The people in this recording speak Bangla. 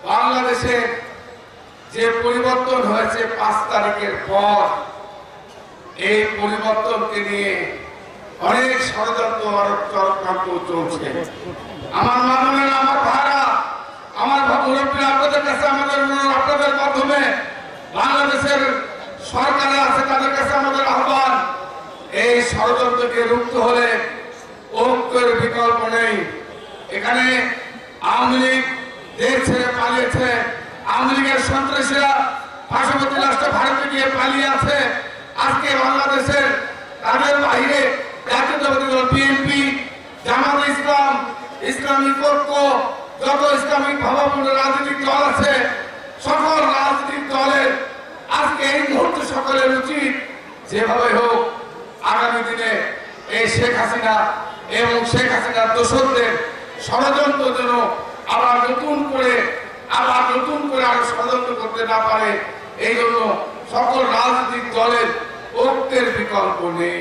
বাংলাদেশে যে পরিবর্তন হয়েছে 5 তারিখের পর, এই পরিবর্তনকে নিয়ে অনেক ষড়যন্ত্র চক্রান্ত চলছে। আমার মাননীয় আমার ভাইরা, আমার মুরব্বীরা, আপনাদের কাছে আপনাদের মাধ্যমে বাংলাদেশের সরকারে আছে তাদের কাছে আমাদের আহ্বান, এই ষড়যন্ত্রকে রুখতে হলে ঐক্যের বিকল্প নেই। এখানে আওয়ামী লীগ দেশ ছেড়ে পালিয়েছে, আওয়ামী লীগের সন্ত্রাসীরা পার্শ্ববর্তী রাষ্ট্র ভারতে গিয়ে পালিয়ে আছে। আজকে বাংলাদেশের তাদের বাইরে জাতীয়তাবাদী দল বিএনপি, জামাত ইসলাম, ইসলামিক ঐক্য, যত ইসলামিক ভাবাপন্ন রাজনৈতিক দল আছে, সকল রাজনৈতিক দলের আজকে এই মুহূর্তে সকলের উচিত যেভাবে হোক আগামী দিনে এই শেখ হাসিনা এবং শেখ হাসিনার দোসরদের ষড়যন্ত্র যেন আবার নতুন করে আরো ষড়যন্ত্র করতে না পারে, এই জন্য সকল রাজনৈতিক দলের ঐক্যের বিকল্প নেই।